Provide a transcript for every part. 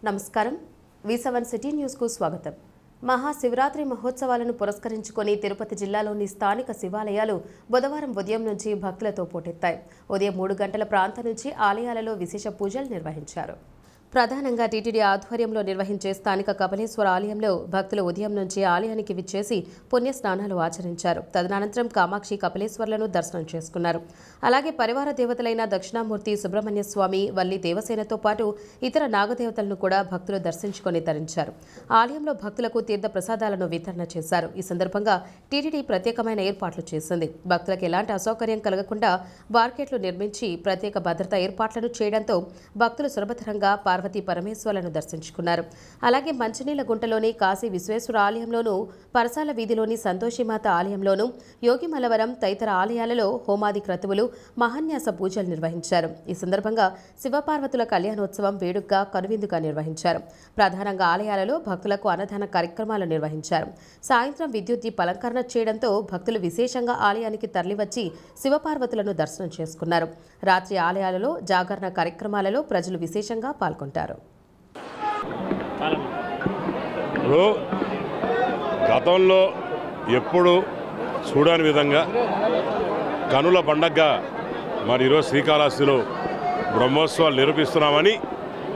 నమస్కారం V7 city news కు స్వాగతం. మహాశివరాత్రి మహోత్సవాలను పురస్కరించుకొని తిరుపతి జిల్లాలోని స్థానిక శివాలయాలు బుధవారం ఉదయం నుంచి భక్తులతో పోటెత్తాయి. ఉదయం 3 గంటల ప్రాంతం నుంచి ఆలయాలలో విశేష పూజలు నిర్వహించారు. ప్రధానంగా టీటీడీ ఆధ్వర్యంలో నిర్వహించే స్థానిక కపిలేశ్వర ఆలయంలో భక్తులు ఉదయం నుంచి ఆలయానికి విచ్చేసి పుణ్యస్నానాలు ఆచరించారు. తదనంతరం కామాక్షి కపిలేశ్వర్లను దర్శనం చేసుకున్నారు. అలాగే పరివార దేవతలైన దక్షిణామూర్తి సుబ్రహ్మణ్య స్వామి, వల్లి దేవసేనతో పాటు ఇతర నాగదేవతలను కూడా భక్తులు దర్శించుకొని తరించారు. ఆలయంలో భక్తులకు తీర్థ ప్రసాదాలను వితరణ చేశారు. ఈ సందర్భంగా టీటీడీ ప్రత్యేకమైన ఏర్పాట్లు చేసింది. భక్తులకు ఎలాంటి అసౌకర్యం కలగకుండా బార్కెట్లు నిర్మించి ప్రత్యేక భద్రతా ఏర్పాట్లను చేయడంతో భక్తులు సులభతరంగా పార్వతీ పరమేశ్వర్లను దర్శించుకున్నారు. అలాగే మంచినీళ్ల గుంటలోని కాశీ విశ్వేశ్వర ఆలయంలోనూ, పరసాల వీధిలోని సంతోషిమాత ఆలయంలోనూ, యోగిమలవరం తదితర ఆలయాలలో హోమాది క్రతువులు, మహాన్యాస పూజలు నిర్వహించారు. ఈ సందర్భంగా శివపార్వతుల కళ్యాణోత్సవం వేడుకగా కనువిందుగా నిర్వహించారు. ప్రధానంగా ఆలయాలలో భక్తులకు అన్నదాన కార్యక్రమాలు నిర్వహించారు. సాయంత్రం విద్యుత్ దీప అలంకరణ చేయడంతో భక్తులు విశేషంగా ఆలయానికి తరలివచ్చి శివపార్వతులను దర్శనం చేసుకున్నారు. రాత్రి ఆలయాలలో జాగరణ కార్యక్రమాలలో ప్రజలు విశేషంగా పాల్గొంటారు. గతంలో ఎప్పుడు చూడని విధంగా కనుల పండగగా మరి ఈరోజు శ్రీకాళహస్తిలో బ్రహ్మోత్సవాలు నిర్వహిస్తున్నామని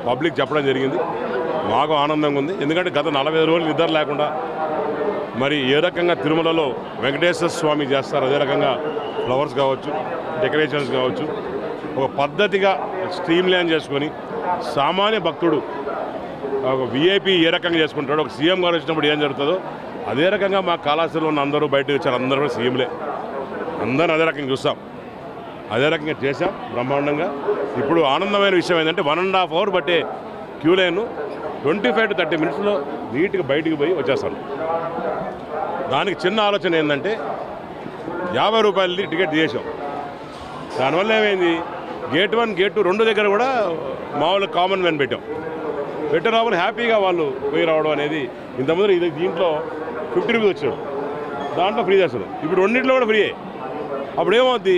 పబ్లిక్ చెప్పడం జరిగింది. మాకు ఆనందంగా ఉంది. ఎందుకంటే గత 45 రోజులు నిద్ర లేకుండా మరి ఏ రకంగా తిరుమలలో వెంకటేశ్వర స్వామి చేస్తారు, అదే రకంగా ఫ్లవర్స్ కావచ్చు, డెకరేషన్స్ కావచ్చు, ఒక పద్ధతిగా స్ట్రీమ్ లైన్ చేసుకొని సామాన్య భక్తుడు ఒక విఐపి ఏ రకంగా చేసుకుంటాడో, ఒక సీఎం గారు వచ్చినప్పుడు ఏం జరుగుతుందో అదే రకంగా మా కాళహస్తిలో ఉన్న అందరూ బయటకు వచ్చారు. అందరూ కూడా సీఎంలే, అందరూ అదే రకంగా చూస్తాం, అదే రకంగా చేశాం బ్రహ్మాండంగా. ఇప్పుడు ఆనందమైన విషయం ఏంటంటే 1.5 hour బట్టే క్యూ లైన్ 25 to 30 minutesలో నీట్గా బయటికి పోయి వచ్చేస్తాను. దానికి చిన్న ఆలోచన ఏంటంటే 50 రూపాయలది టికెట్ చేసాం. దానివల్ల ఏమైంది, గేట్ 1, గేట్ 2 రెండు దగ్గర కూడా మామూలు కామన్ మ్యాన్ పెట్టే రావాలి, హ్యాపీగా వాళ్ళు పోయి రావడం అనేది. ఇంతకుముందు ఇది దీంట్లో 50 రూపీస్ వచ్చాడు, దాంట్లో ఫ్రీ చేస్తారు. ఇప్పుడు రెండింటిలో కూడా ఫ్రీయే. అప్పుడు ఏమవుద్ది,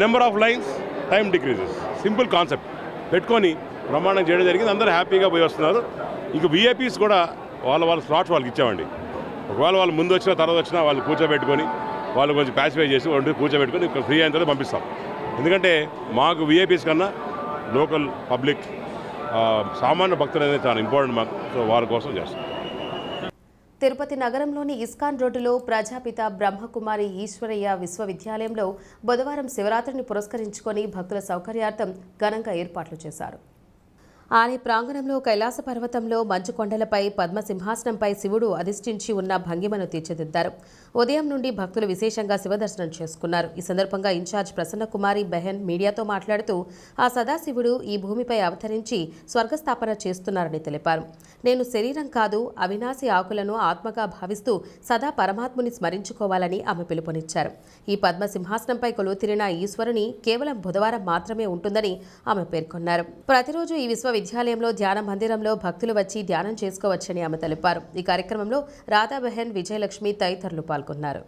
number of lines, time decreases. Simple concept పెట్టుకొని ప్రమాణం చేయడం జరిగింది. అందరూ హ్యాపీగా పోయి వస్తున్నారు. ఇంక విఐపీస్ కూడా వాళ్ళ స్లాట్స్ వాళ్ళకి ఇచ్చామండి. ఒకవేళ వాళ్ళు ముందు వచ్చినా తర్వాత వచ్చినా వాళ్ళు కూర్చోబెట్టుకొని, వాళ్ళు కొంచెం ప్యాసిఫై చేసి వాళ్ళు కూర్చోబెట్టుకొని ఇక్కడ ఫ్రీ అయిన తర్వాత పంపిస్తాం. ఎందుకంటే మాకు విఐపీస్ కన్నా లోకల్ పబ్లిక్ సామాన్య భక్తులు అనేది చాలా ఇంపార్టెంట్ మాకు. సో వాళ్ళ కోసం చేస్తాం. తిరుపతి నగరంలోని ఇస్కాన్ రోడ్డులో ప్రజాపిత బ్రహ్మకుమారి ఈశ్వరయ్య విశ్వవిద్యాలయంలో బుధవారం శివరాత్రిని పురస్కరించుకొని భక్తుల సౌకర్యార్థం ఘనంగా ఏర్పాట్లు చేశారు. ఆలయ ప్రాంగణంలో కైలాస పర్వతంలో మంచు కొండలపై పద్మసింహాసనంపై శివుడు అధిష్ఠించి ఉన్న భంగిమను తీర్చిదిద్దారు. ఉదయం నుండి భక్తులు విశేషంగా శివదర్శనం చేసుకున్నారు. ఈ సందర్భంగా ఇన్ఛార్జ్ ప్రసన్నకుమారి బెహన్ మీడియాతో మాట్లాడుతూ ఆ సదాశివుడు ఈ భూమిపై అవతరించి స్వర్గస్థాపన చేస్తున్నారని తెలిపారు. నేను శరీరం కాదు, అవినాశి ఆకులను ఆత్మగా భావిస్తూ సదా పరమాత్ముని స్మరించుకోవాలని ఆమె పిలుపునిచ్చారు. ఈ పద్మసింహాసనంపై కొలువుతీరిన ఈశ్వరుని కేవలం బుధవారం మాత్రమే ఉంటుందని ఆమె పేర్కొన్నారు. ప్రతిరోజు ఈ విశ్వవిద్యాలయంలో ధ్యాన మందిరంలో భక్తులు వచ్చి ధ్యానం చేసుకోవచ్చని ఆమె తెలిపారు. ఈ కార్యక్రమంలో రాధాబెహన్, విజయలక్ష్మి తదితరులు పాల్గొన్నారు.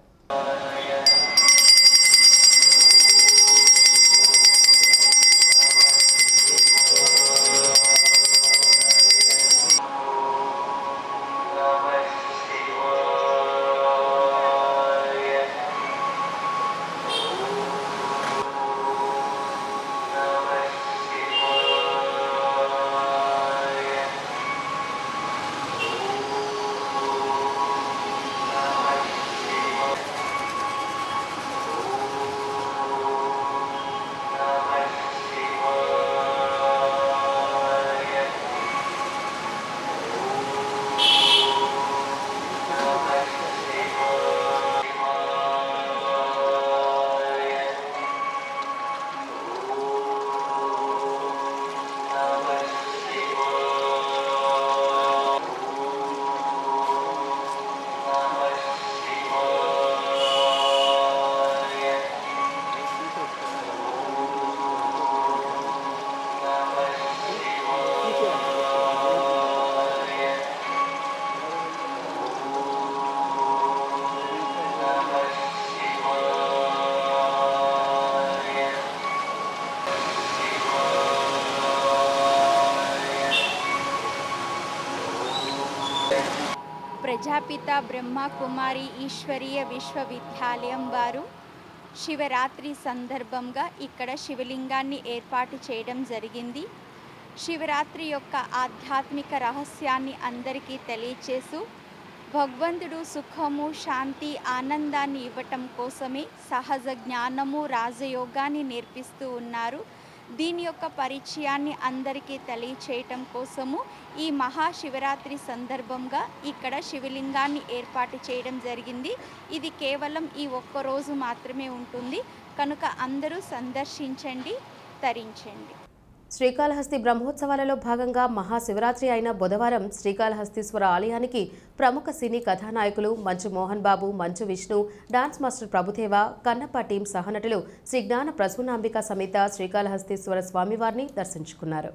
ప్రజాపిత బ్రహ్మకుమారి ఈశ్వరీయ విశ్వవిద్యాలయం వారు శివరాత్రి సందర్భంగా ఇక్కడ శివలింగాన్ని ఏర్పాటు చేయడం జరిగింది. శివరాత్రి యొక్క ఆధ్యాత్మిక రహస్యాన్ని అందరికీ తెలియచేస్తూ భగవంతుడు సుఖము, శాంతి, ఆనందాన్ని ఇవ్వటం కోసమే సహజ జ్ఞానము, రాజయోగాన్ని నేర్పిస్తూ ఉన్నారు. దీని యొక్క పరిచయాన్ని అందరికీ తెలియచేయటం కోసము ఈ మహాశివరాత్రి సందర్భంగా ఇక్కడ శివలింగాన్ని ఏర్పాటు చేయడం జరిగింది. ఇది కేవలం ఈ ఒక్కరోజు మాత్రమే ఉంటుంది కనుక అందరూ సందర్శించండి, తరించండి. శ్రీకాళహస్తి బ్రహ్మోత్సవాలలో భాగంగా మహాశివరాత్రి అయిన బుధవారం శ్రీకాళహస్తీశ్వర ఆలయానికి ప్రముఖ సినీ కథానాయకులు మంచు Mohan Babu, Manchu Vishnu, dance master Prabhudeva, Kannappa team సహనటులు శ్రీ జ్ఞాన ప్రసూనాంబిక సమేత శ్రీకాళహస్తీశ్వర స్వామివారిని దర్శించుకున్నారు.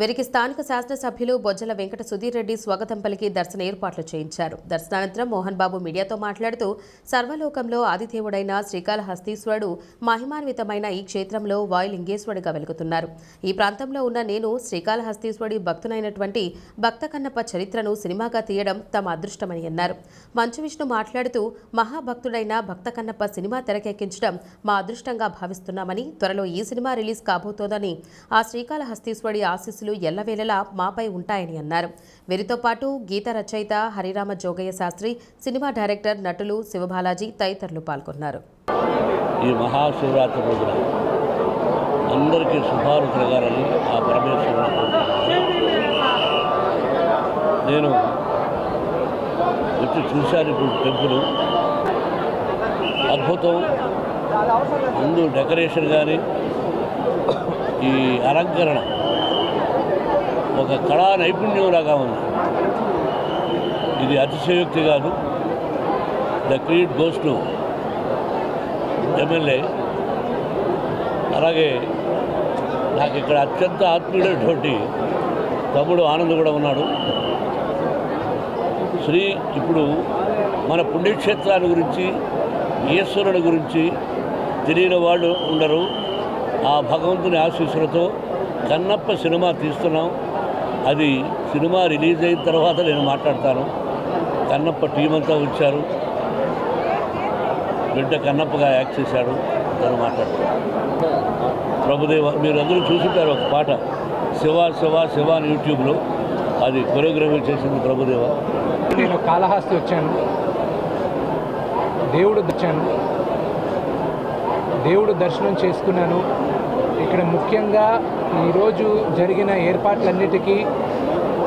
వీరికి స్థానిక శాసనసభ్యులు బొజ్జల వెంకట సుధీర్ రెడ్డి స్వాగతం పలికి దర్శన ఏర్పాట్లు చేయించారు. దర్శనానంతరం మోహన్ బాబు మీడియాతో మాట్లాడుతూ సర్వలోకంలో ఆదిదేవుడైన శ్రీకాళహస్తీశ్వరుడు మహిమాన్వితమైన ఈ క్షేత్రంలో వాయులింగేశ్వరుడిగా వెలుగుతున్నారు. ఈ ప్రాంతంలో ఉన్న నేను శ్రీకాళహస్తీశ్వరుడి భక్తునైనటువంటి భక్త కన్నప్ప చరిత్రను సినిమాగా తీయడం తమ అదృష్టమని అన్నారు. మంచు విష్ణు మాట్లాడుతూ మహాభక్తుడైన భక్త కన్నప్ప సినిమా తెరకెక్కించడం మా అదృష్టంగా భావిస్తున్నామని, త్వరలో ఈ సినిమా రిలీజ్ కాబోతోందని, ఆ శ్రీకాళహస్తీశ్వరుడి ఆశీస్సులు ఎల్లవేళలా మాపై ఉంటాయని అన్నారు. వీరితో పాటు గీత రచయిత హరిరామ జోగయ్య శాస్త్రి, సినిమా డైరెక్టర్, నటులు శివబాలాజీ తదితరులు పాల్గొన్నారు. ఈ మహాశివరాత్రి రోజున అందరికీ శుభాలు కలగాలని ఆ పరమేశ్వరుడు నేను వచ్చి చూశాను. ఇప్పుడు టెంపుల్ అద్భుతం. ముందు డెకరేషన్ కానీ ఈ అలంకరణ ఒక కళా నైపుణ్యంలాగా ఉంది. ఇది అతిశయోక్తి కాదు. The credit goes to MLA. అలాగే నాకు ఇక్కడ అత్యంత ఆత్మీయుడైనటువంటి తమ్ముడు ఆనంద్ కూడా ఉన్నాడు. ఇప్పుడు మన పుణ్యక్షేత్రాల గురించి, ఈశ్వరుని గురించి తెలియని వాళ్ళు ఉండరు. ఆ భగవంతుని ఆశీస్సులతో కన్నప్ప సినిమా తీస్తున్నాం. అది సినిమా రిలీజ్ అయిన తర్వాత నేను మాట్లాడతాను. కన్నప్ప టీం అంతా వచ్చారు. బిడ్డ కన్నప్పగా యాక్ట్ చేశాడు. తను మాట్లాడతాను. ప్రభుదేవ మీరు అందరూ చూసుంటారు ఒక పాట, శివ శివ శివ అని యూట్యూబ్లో. అది కొరియోగ్రఫీ చేసింది ప్రభుదేవ. నేను కాళహస్తి వచ్చాను, దేవుడు దర్శనం చేసుకున్నాను. ఇక్కడ ముఖ్యంగా ఈరోజు జరిగిన ఏర్పాట్లన్నిటికీ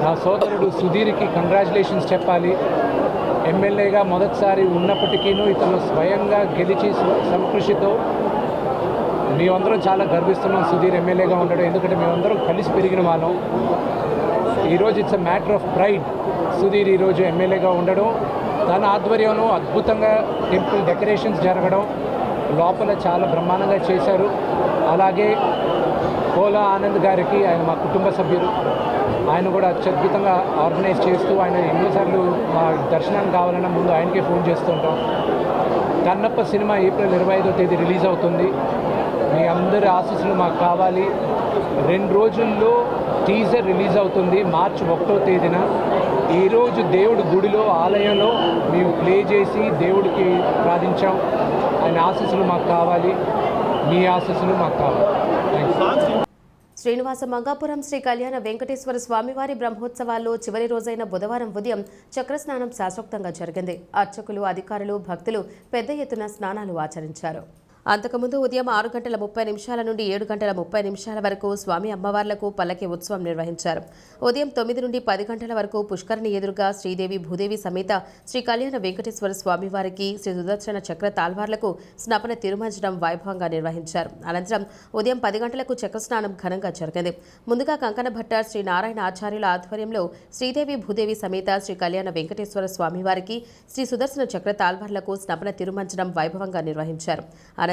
నా సోదరుడు సుధీర్కి కంగ్రాచులేషన్స్ చెప్పాలి. ఎమ్మెల్యేగా మొదటిసారి ఉన్నప్పటికీ ఇతను స్వయంగా గెలిచి సంకృషితో మేమందరం చాలా గర్విస్తున్నాం సుధీర్ ఎమ్మెల్యేగా ఉండడం. ఎందుకంటే మేమందరం కలిసి పెరిగిన వాళ్ళం. ఈరోజు it's a matter of pride. Sudheer ఈరోజు ఎమ్మెల్యేగా ఉండడం, తన ఆధ్వర్యంలో అద్భుతంగా టెంపుల్ డెకరేషన్స్ జరగడం, లోపల చాలా బ్రహ్మాండంగా చేశారు. అలాగే కోలా ఆనంద్ గారికి, ఆయన మా కుటుంబ సభ్యులు, ఆయన కూడా అత్యద్భుతంగా ఆర్గనైజ్ చేస్తూ ఆయన ఎన్నోసార్లు మా దర్శనానికి కావాలన్నా ముందు ఆయనకే ఫోన్ చేస్తుంటాం. కన్నప్ప సినిమా ఏప్రిల్ 25వ తేదీ రిలీజ్ అవుతుంది. మీ అందరి ఆశీస్సులు మాకు కావాలి. 2 రోజుల్లో టీజర్ రిలీజ్ అవుతుంది మార్చి 1వ తేదీన. ఈరోజు దేవుడి గుడిలో, ఆలయంలో మేము ప్లే చేసి దేవుడికి ప్రార్థించాం. ఆయన ఆశీస్సులు మాకు కావాలి, మీ ఆశీస్సులు మాకు కావాలి. శ్రీనివాస మంగాపురం శ్రీ కళ్యాణ వెంకటేశ్వర స్వామివారి బ్రహ్మోత్సవాల్లో చివరి రోజైన బుధవారం ఉదయం చక్రస్నానం శాస్త్రోక్తంగా జరిగింది. అర్చకులు, అధికారులు, భక్తులు పెద్ద ఎత్తున స్నానాలు ఆచరించారు. అంతకుముందు ఉదయం 6:30 నుండి 7:30 వరకు స్వామి అమ్మవార్లకు పల్లకి ఉత్సవం నిర్వహించారు. ఉదయం 9 నుండి 10 గంటల వరకు పుష్కరిణి ఎదురుగా శ్రీదేవి భూదేవి సమేత శ్రీ కళ్యాణ వెంకటేశ్వర స్వామివారికి శ్రీ సుదర్శన చక్ర తాల్వార్లకు స్నపన తిరుమంజనం వైభవంగా నిర్వహించారు. అనంతరం ఉదయం 10 గంటలకు చక్రస్నానం ఘనంగా జరిగింది. ముందుగా కంకణ భట్ట శ్రీ నారాయణ ఆచార్యుల ఆధ్వర్యంలో శ్రీదేవి భూదేవి సమేత శ్రీ కళ్యాణ వెంకటేశ్వర స్వామివారికి శ్రీ సుదర్శన చక్ర తాల్వార్లకు స్నపన తిరుమంజనం వైభవంగా నిర్వహించారు.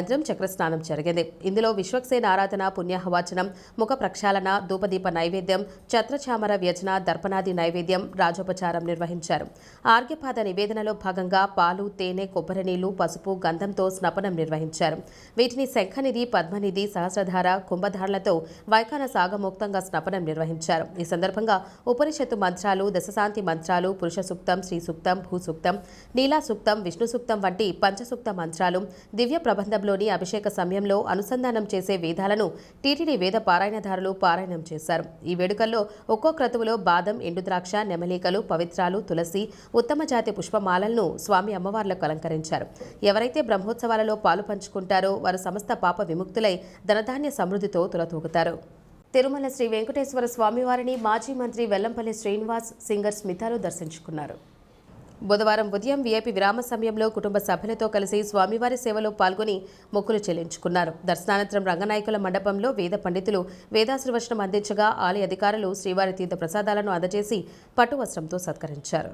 సాయంత్రం చక్రస్నానం జరిగింది. ఇందులో విశ్వక్సేన ఆరాధన, పుణ్యాహవాచనం, ముఖ ప్రక్షాళన, ధూపదీప నైవేద్యం, ఛత్రచామర వ్యజన, దర్పణాది నైవేద్యం, రాజోపచారం నిర్వహించారు. ఆర్ఘ్యపాద నివేదనలో భాగంగా పాలు, తేనె, కొబ్బరి నీళ్లు, పసుపు, గంధంతో స్నపనం నిర్వహించారు. వీటిని శంఖనిధి, పద్మనిధి, సహస్రధార, కుంభధారలతో వైఖాన సాగమోక్తంగా స్నపనం నిర్వహించారు. ఈ సందర్భంగా ఉపనిషత్తు మంత్రాలు, దశశాంతి మంత్రాలు, పురుష సూక్తం, శ్రీ సూక్తం, భూ సూక్తం, నీలా సూక్తం, విష్ణు సూక్తం వంటి పంచసూక్త మంత్రాలు, దివ్య ప్రబంధంలోని అభిషేక సమయంలో అనుసంధానం చేసే వేదాలను టీటీడీ వేద పారాయణదారులు పారాయణం చేశారు. ఈ వేడుకల్లో ఒక్కో క్రతువులో బాదం, ఎండుద్రాక్ష, నెమలికలు, పవిత్రాలు, తులసి, ఉత్తమ జాతి పుష్పమాలలను స్వామి అమ్మవార్లకు అలంకరించారు. ఎవరైతే బ్రహ్మోత్సవాలలో పాలు పంచుకుంటారో వారు సమస్త పాప విముక్తులై ధనధాన్య సమృద్ధితో తులతూగుతారు. తిరుమల శ్రీ వెంకటేశ్వర స్వామివారిని మాజీ మంత్రి వెల్లంపల్లి శ్రీనివాస్, సింగర్ స్మితాలు దర్శించుకున్నారు. బుధవారం ఉదయం వీఐపీ విరామ సమయంలో కుటుంబ సభ్యులతో కలిసి స్వామివారి సేవలో పాల్గొని మొక్కులు చెల్లించుకున్నారు. దర్శనానంతరం రంగనాయకుల మండపంలో వేద పండితులు వేదాశీర్వచనం అందించగా ఆలయ అధికారులు శ్రీవారి తీర్థ ప్రసాదాలను అందజేసి పట్టు వస్త్రంతో సత్కరించారు.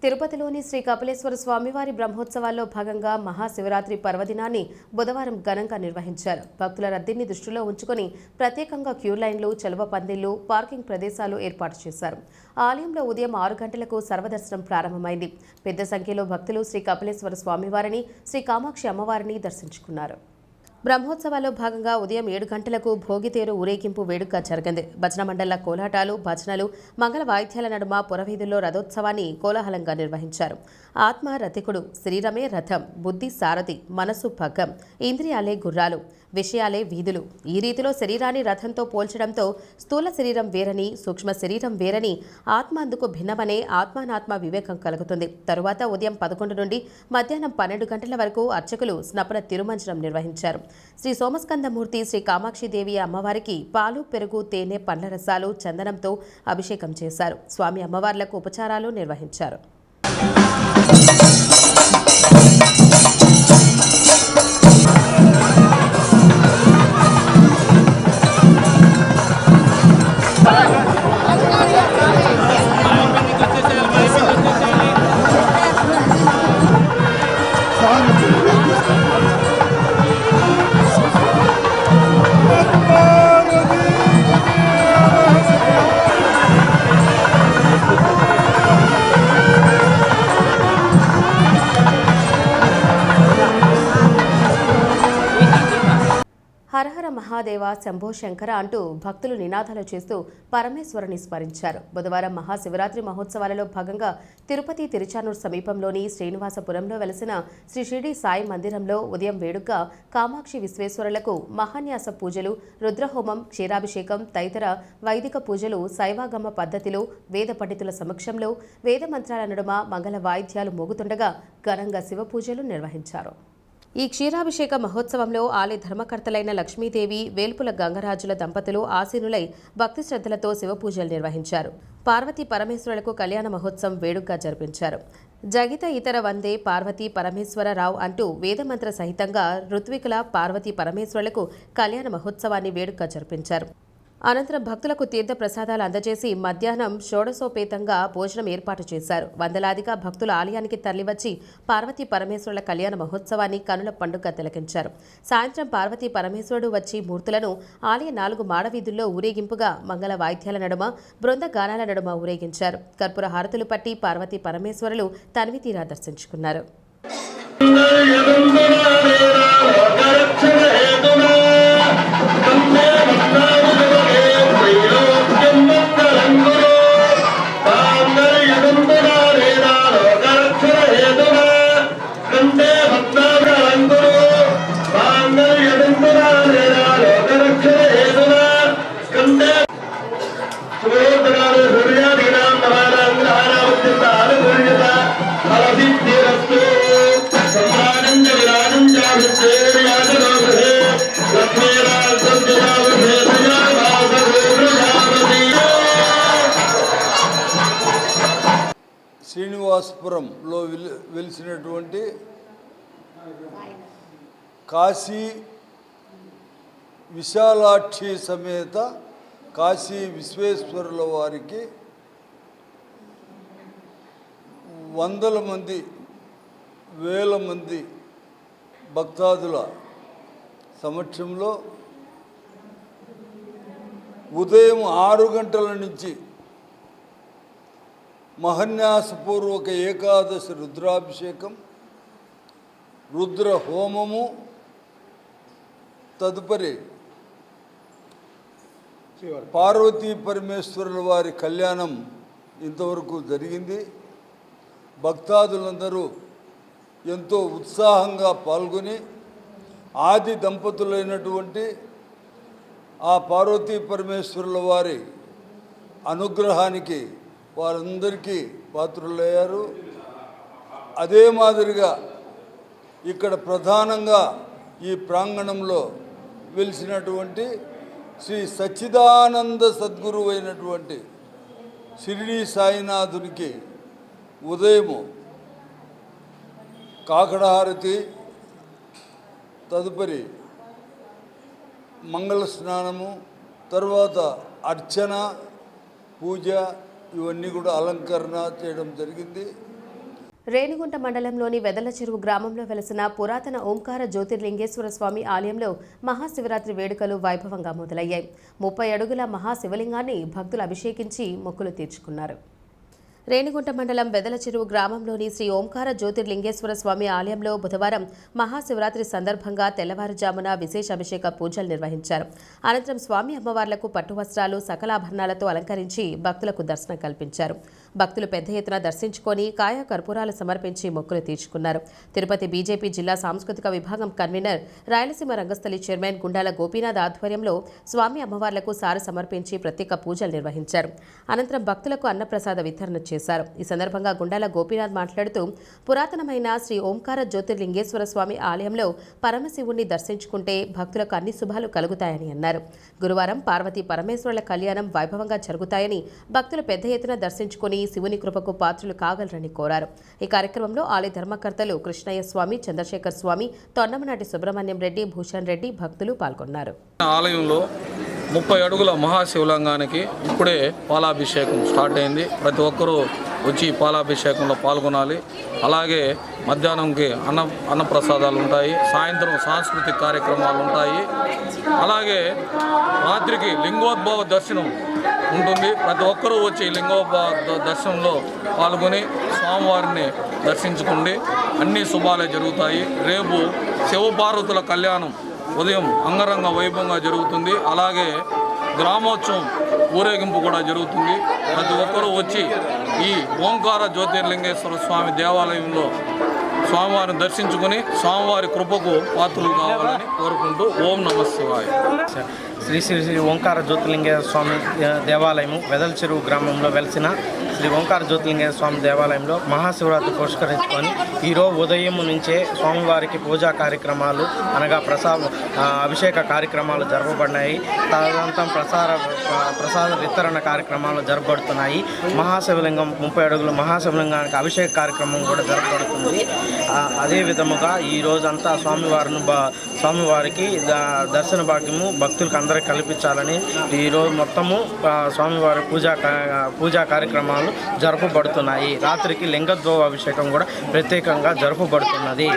తిరుపతిలోని శ్రీ కపిలేశ్వర స్వామివారి బ్రహ్మోత్సవాల్లో భాగంగా మహాశివరాత్రి పర్వదినాన్ని బుధవారం ఘనంగా నిర్వహించారు. భక్తుల రద్దీని దృష్టిలో ఉంచుకొని ప్రత్యేకంగా క్యూ లైన్లు, చలువ పందిళ్లు, పార్కింగ్ ప్రదేశాలు ఏర్పాటు చేశారు. ఆలయంలో ఉదయం 6 గంటలకు సర్వదర్శనం ప్రారంభమైంది. పెద్ద సంఖ్యలో భక్తులు శ్రీ కపిలేశ్వర స్వామివారిని, శ్రీ కామాక్షి అమ్మవారిని దర్శించుకున్నారు. బ్రహ్మోత్సవాల్లో భాగంగా ఉదయం 7 గంటలకు భోగితేరు ఊరేగింపు వేడుక జరిగింది. భజన మండళ్ల కోలాటాలు, భజనలు, మంగళ వాయిద్యాల నడుమ పురవీధుల్లో రథోత్సవాన్ని కోలాహలంగా నిర్వహించారు. ఆత్మ రథికుడు, శరీరమే రథం, బుద్ధి సారథి, మనసు భగ్గం, ఇంద్రియాలే గుర్రాలు, విషయాలే వీధులు. ఈ రీతిలో శరీరాన్ని రథంతో పోల్చడంతో స్థూల శరీరం వేరని, సూక్ష్మ శరీరం వేరని, ఆత్మ అందుకు భిన్నమనే ఆత్మానాత్మ వివేకం కలుగుతుంది. తరువాత ఉదయం 11 నుండి మధ్యాహ్నం 12 గంటల వరకు అర్చకులు స్నపన తిరుమంజనం నిర్వహించారు. శ్రీ సోమస్కందమూర్తి, శ్రీ కామాక్షిదేవి అమ్మవారికి పాలు, పెరుగు, తేనె, పండ్ల రసాలు, చందనంతో అభిషేకం చేశారు. స్వామి అమ్మవార్లకు ఉపచారాలు నిర్వహించారు. హరహర మహాదేవ, శంభో శంకర అంటూ భక్తులు నినాదాలు చేస్తూ పరమేశ్వరుని స్మరించారు. బుధవారం మహాశివరాత్రి మహోత్సవాలలో భాగంగా తిరుపతి తిరుచానూరు సమీపంలోని శ్రీనివాసపురంలో వెలసిన శ్రీ షిరిడి సాయి మందిరంలో ఉదయం వేడుకగా కామాక్షి విశ్వేశ్వరులకు మహాన్యాస పూజలు, రుద్రహోమం, క్షీరాభిషేకం తదితర వైదిక పూజలు శైవాగమ పద్ధతిలో వేద పండితుల సమక్షంలో వేద మంత్రాల నడుమ మంగళ వాయిద్యాలు మోగుతుండగా ఘనంగా శివ పూజలు నిర్వహించారు. ఈ క్షీరాభిషేక మహోత్సవంలో ఆలయ ధర్మకర్తలైన లక్ష్మీదేవి, వేల్పుల గంగరాజుల దంపతులు ఆసీనులై భక్తి శ్రద్ధలతో శివపూజలు నిర్వహించారు. పార్వతీ పరమేశ్వరులకు కళ్యాణ మహోత్సవం వేడుకగా జరిపించారు. జగిత ఇతర వందే పార్వతీ పరమేశ్వరరావు అంటూ వేదమంత్ర సహితంగా ఋత్వికుల పార్వతీ పరమేశ్వరులకు కళ్యాణ మహోత్సవాన్ని వేడుకగా జరిపించారు. అనంతరం భక్తులకు తీర్థ ప్రసాదాలు అందజేసి మధ్యాహ్నం షోడశోపేతంగా భోజనం ఏర్పాటు చేశారు. వందలాదిగా భక్తులు ఆలయానికి తరలివచ్చి పార్వతీ పరమేశ్వరుల కళ్యాణ మహోత్సవాన్ని కనుల పండుగ తిలకించారు. సాయంత్రం పార్వతీ పరమేశ్వరుడు వచ్చి మూర్తులను ఆలయ 4 మాడవీధుల్లో ఊరేగింపుగా మంగళ వాయిద్యాల నడుమ, బృంద గానాల నడుమ ఊరేగించారు. కర్పూర హారతులు పట్టి పార్వతీ పరమేశ్వరులు తనివి తీరా దర్శించుకున్నారు. శ్రీనివాసపురంలో వెలిసినటువంటి కాశీ విశాలాక్షి సమేత కాశీ విశ్వేశ్వరుల వారికి వందల మంది వేల మంది భక్తాదుల సమక్షంలో ఉదయం 6 గంటల నుంచి మహన్యాసపూర్వక ఏకాదశి రుద్రాభిషేకం, రుద్ర హోమము, తదుపరి పార్వతీ పరమేశ్వరుల వారి కళ్యాణం ఇంతవరకు జరిగింది. భక్తాదులందరూ ఎంతో ఉత్సాహంగా పాల్గొని ఆది దంపతులైనటువంటి ఆ పార్వతీ పరమేశ్వరుల వారి అనుగ్రహానికి వారందరికీ పాత్రులయ్యారు. అదే మాదిరిగా ఇక్కడ ప్రధానంగా ఈ ప్రాంగణంలో వెలిసినటువంటి శ్రీ సచ్చిదానంద సద్గురువు అయినటువంటి షిరిడీ సాయినాథునికి ఉదయము కాకడహారతి, తదుపరి మంగళ స్నానము, తర్వాత అర్చన, పూజ ఇవన్నీ కూడా అలంకరణ చేయడం జరిగింది. రేణిగుంట మండలంలోని వెదల చెరువు గ్రామంలో వెలసిన పురాతన ఓంకార జ్యోతిర్లింగేశ్వర స్వామి ఆలయంలో మహాశివరాత్రి వేడుకలు వైభవంగా మొదలయ్యాయి. 30 అడుగుల మహాశివలింగాన్ని భక్తులు అభిషేకించి మొక్కులు తీర్చుకున్నారు. రేణిగుంట మండలం వెదల చెరువు గ్రామంలోని శ్రీ ఓంకార జ్యోతిర్లింగేశ్వర స్వామి ఆలయంలో బుధవారం మహాశివరాత్రి సందర్భంగా తెల్లవారుజామున విశేష అభిషేక పూజలు నిర్వహించారు. అనంతరం స్వామి అమ్మవార్లకు పట్టు వస్త్రాలు, సకలాభరణాలతో అలంకరించి భక్తులకు దర్శనం కల్పించారు. భక్తులు పెద్ద ఎత్తున దర్శించుకొని కాయ కర్పూరాలు సమర్పించి మొక్కులు తీర్చుకున్నారు. తిరుపతి బీజేపీ జిల్లా సాంస్కృతిక విభాగం కన్వీనర్, రాయలసీమ రంగస్థలి చైర్మన్ గుండాల గోపీనాథ్ ఆధ్వర్యంలో స్వామి అమ్మవార్లకు సారె సమర్పించి ప్రత్యేక పూజలు నిర్వహించారు. అనంతరం భక్తులకు అన్నప్రసాద వితరణ చేశారు. ఈ సందర్భంగా గుండాల గోపీనాథ్ మాట్లాడుతూ, పురాతనమైన శ్రీ ఓంకార జ్యోతిర్లింగేశ్వర స్వామి ఆలయంలో పరమశివుణ్ణి దర్శించుకుంటే భక్తులకు అన్ని శుభాలు కలుగుతాయని అన్నారు. గురువారం పార్వతీ పరమేశ్వరుల కళ్యాణం వైభవంగా జరుగుతాయని భక్తులు పెద్ద ఎత్తున దర్శించుకుని శివుని కృపకు పాత్రులు కాగలరని కోరారు. ఈ కార్యక్రమంలో ఆలయ ధర్మకర్తలు కృష్ణయ్య స్వామి, చంద్రశేఖర్ స్వామి, తొన్నమనాటి సుబ్రహ్మణ్యం రెడ్డి, భూషణ్ రెడ్డి భక్తులు పాల్గొన్నారు. ఆలయంలో 30 అడుగుల మహాశివలింగానికి ఇప్పుడే పాలాభిషేకం స్టార్ట్ అయింది. ప్రతి ఒక్కరూ వచ్చి పాలాభిషేకంలో పాల్గొనాలి. అలాగే మధ్యాహ్నంకి అన్నప్రసాదాలు ఉంటాయి. సాయంత్రం సాంస్కృతిక కార్యక్రమాలు ఉంటాయి. అలాగే రాత్రికి లింగోద్భవ దర్శనం ఉంటుంది. ప్రతి ఒక్కరూ వచ్చి లింగోద్భవ దర్శనంలో పాల్గొని స్వామివారిని దర్శించుకోండి. అన్ని శుభాలే జరుగుతాయి. రేపు శివపార్వతుల కళ్యాణం ఉదయం అంగరంగ వైభవంగా జరుగుతుంది. అలాగే గ్రామోత్సవం ఊరేగింపు కూడా జరుగుతుంది. ప్రతి ఒక్కరూ వచ్చి ఈ ఓంకార జ్యోతిర్లింగేశ్వర స్వామి దేవాలయంలో స్వామివారిని దర్శించుకుని స్వామివారి కృపకు పాత్రలు కావాలని కోరుకుంటూ ఓం నమః శివాయ. శ్రీ శ్రీ శ్రీ ఓంకార జ్యోతిర్లింగేశ్వర స్వామి దేవాలయము వెదల చెరువు గ్రామంలో వెలిసిన శ్రీ ఓంకార జ్యోతిర్లింగేశ్వర స్వామి దేవాలయంలో మహాశివరాత్రి పురస్కరించుకొని ఈరోజు ఉదయం నుంచే స్వామివారికి పూజా కార్యక్రమాలు అనగా అభిషేక కార్యక్రమాలు జరపబడినాయి. తదనంతరం ప్రసాద వితరణ కార్యక్రమాలు జరపబడుతున్నాయి. మహాశివలింగం 30 అడుగుల మహాశివలింగానికి అభిషేక కార్యక్రమం కూడా జరపబడుతుంది. అదే విధముగా ఈ రోజంతా స్వామివారికి దర్శన భాగ్యము భక్తులకు అందరికీ కల్పించాలని ఈరోజు మొత్తము స్వామివారి పూజా కార్యక్రమాలు జరపబడుతున్నాయి. రాత్రికి లింగోద్భవ అభిషేకం కూడా ప్రత్యేకంగా జరపబడుతున్నది.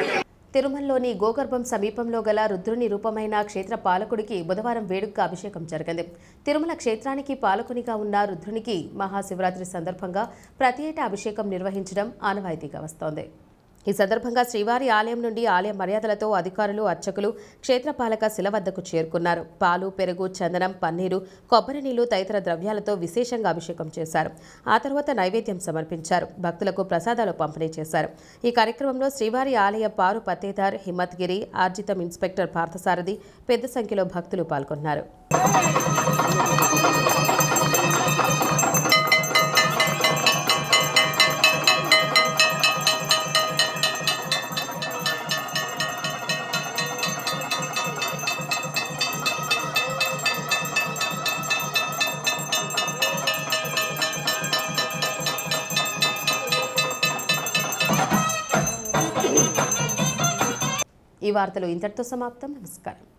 తిరుమలలోని గోగర్భం సమీపంలో గల రుద్రుని రూపమైన క్షేత్ర పాలకుడికి బుధవారం వేడుకగా అభిషేకం జరిగింది. తిరుమల క్షేత్రానికి పాలకునిగా ఉన్న రుద్రునికి మహాశివరాత్రి సందర్భంగా ప్రతి ఏటా అభిషేకం నిర్వహించడం ఆనవాయితీగా వస్తోంది. ఈ సందర్భంగా శ్రీవారి ఆలయం నుండి ఆలయ మర్యాదలతో అధికారులు, అర్చకులు క్షేత్రపాలక శిల వద్దకు చేరుకున్నారు. పాలు, పెరుగు, చందనం, పన్నీరు, కొబ్బరి నీళ్లు తదితర ద్రవ్యాలతో విశేషంగా అభిషేకం చేశారు. ఆ తర్వాత నైవేద్యం సమర్పించారు. భక్తులకు ప్రసాదాలు పంపిణీ చేశారు. ఈ కార్యక్రమంలో శ్రీవారి ఆలయ పారు పత్తేదార్, హిమ్మత్గిరి, ఆర్జితం ఇన్స్పెక్టర్ పార్థసారథి పెద్ద సంఖ్యలో భక్తులు పాల్గొన్నారు. ఈ వార్తలు ఇంతటితో సమాప్తం. నమస్కారం.